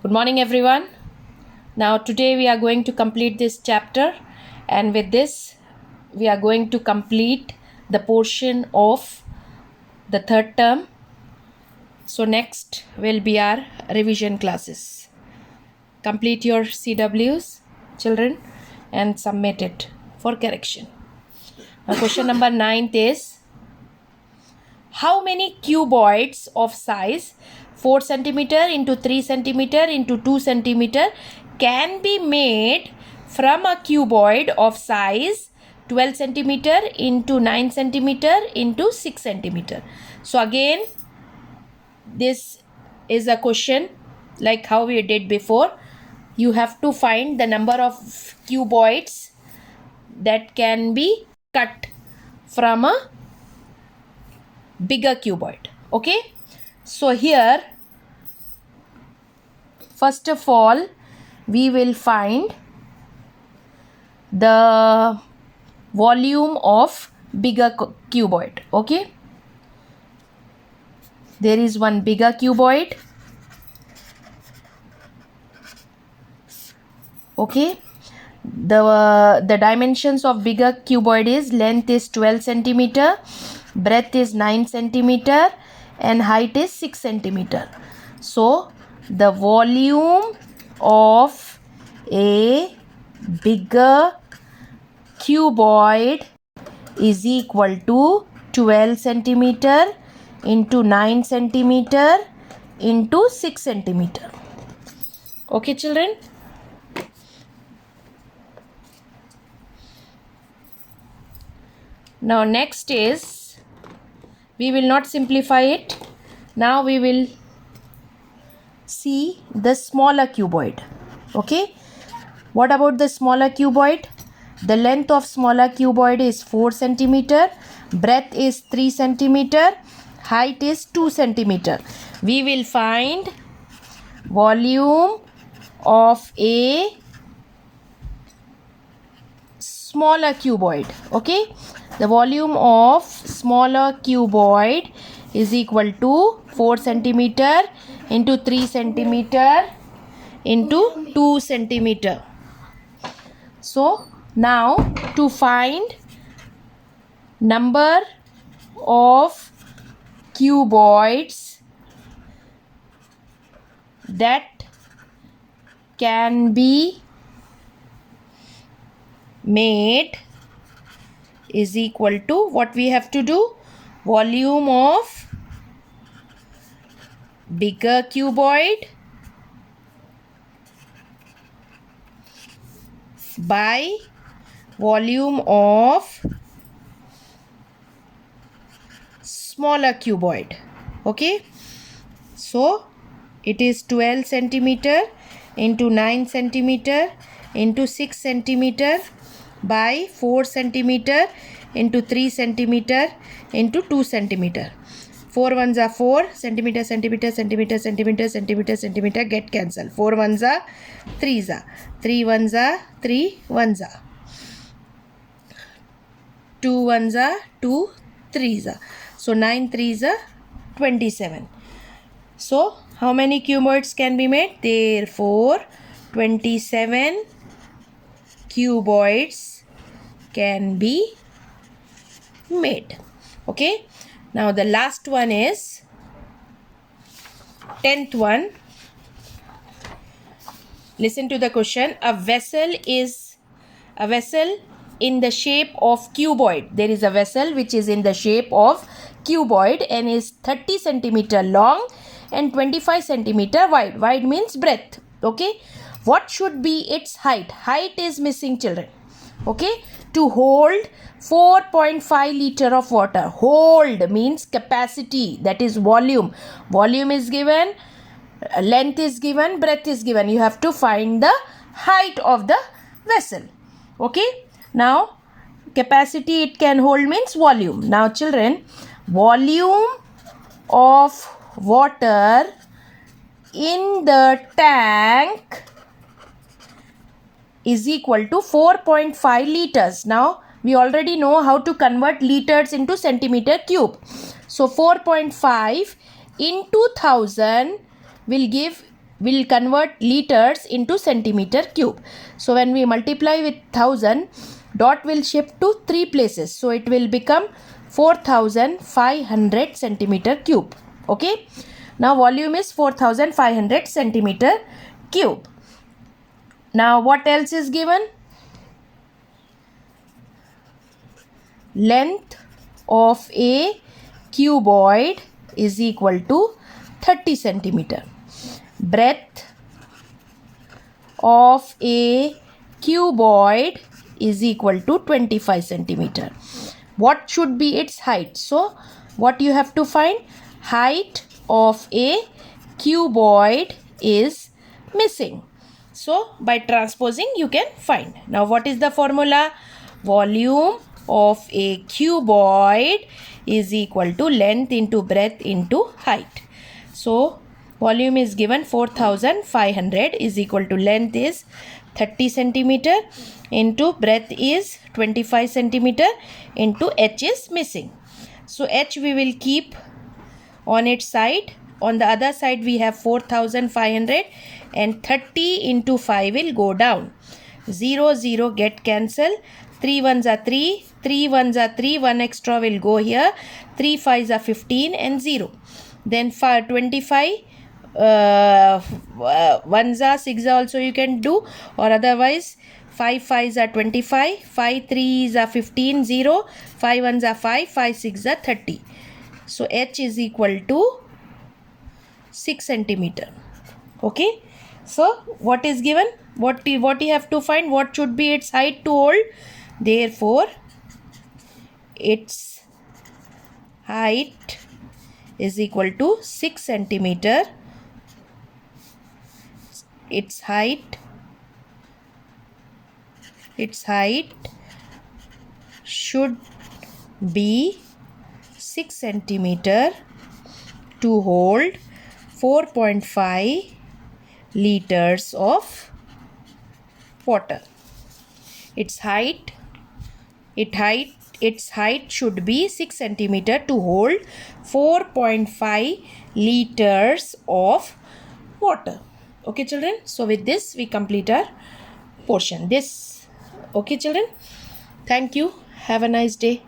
Good morning, everyone. Now, today we are going to complete this chapter, and with this, we are going to complete the portion of the third term. So, next will be our revision classes. Complete your CWs, children, and submit it for correction. Now, question number 9 is, how many cuboids of size 4 centimeter into 3 centimeter into 2 centimeter can be made from a cuboid of size 12 centimeter into 9 centimeter into 6 centimeter? So again, this is a question like how we did before. You have to find the number of cuboids that can be cut from a bigger cuboid. Okay, so here first of all we will find the volume of bigger cuboid. Okay, there is one bigger cuboid. Okay, the dimensions of bigger cuboid is length is 12 centimeter, breadth is 9 centimeter, and height is 6 centimeter. So the volume of a bigger cuboid is equal to 12 centimeter into 9 centimeter into 6 centimeter. Okay, children? Now next is, we will not simplify it. Now we will see the smaller cuboid. Okay, what about the smaller cuboid? The length of smaller cuboid is 4 centimeter, breadth is 3 centimeter, height is 2 centimeter. We will find volume of a smaller cuboid. Okay, the volume of smaller cuboid is equal to 4 centimeter into 3 centimeter into 2 centimeter. So now to find number of cuboids that can be made is equal to, what we have to do? Volume of bigger cuboid by volume of smaller cuboid. Okay, so it is 12 centimeter into 9 centimeter into 6 centimeter by 4 centimeter into 3 centimeter into 2 centimeter. 4 ones are 4 centimeter, centimeter, centimeter, centimeter, centimeter, centimeter, get cancelled. 4 ones are 3s are 3 ones are 3 ones are 2 ones are 2 3s are. So 9 3s are 27. So how many cuboids can be made? Therefore 27 cuboids can be made. Okay, now the last one is 10th one. Listen to the question. A vessel in the shape of cuboid. There is a vessel which is in the shape of cuboid and is 30 centimeter long and 25 centimeter wide. Wide means breadth. Okay, what should be its height? Height is missing, children. Okay, to hold 4.5 liter of water. Hold means capacity, that is volume. Volume is given, length is given, breadth is given. You have to find the height of the vessel. Okay, now capacity it can hold means volume. Now children, volume of water in the tank is equal to 4.5 liters. Now we already know how to convert liters into centimeter cube. So 4.5 into 1000 will give will convert liters into centimeter cube. So when we multiply with 1000, dot will shift to 3 places. So it will become 4500 centimeter cube. Okay. Now volume is 4500 centimeter cube. Now what else is given? Length of a cuboid is equal to 30 centimeter. Breadth of a cuboid is equal to 25 centimeter. What should be its height? So what you have to find? Height of a cuboid is missing. So by transposing you can find. Now what is the formula? Volume of a cuboid is equal to length into breadth into height. So volume is given 4500 is equal to length is 30 centimeter into breadth is 25 centimeter into h is missing. So h we will keep on its side. On the other side we have 4500 and 30 into 5 will go down. 0 0 get cancel. 3 ones are 3, 3 ones are 3, 1 extra will go here, 3 5s are 15 and 0. Then 25 ones are 6 also you can do, or otherwise 5 5s are 25, 5 3s are 15, 0, 5 ones are 5, 5 6s are 30. So h is equal to 6 centimeter. Okay. So what is given? What you have to find? What should be its height to hold? Therefore, its height is equal to 6 centimeter. Its height should be 6 centimeter to hold 4.5 liters of water. Its height should be 6 centimeter to hold 4.5 liters of water. Okay children, so with this we complete our portion. Okay children, thank you, have a nice day.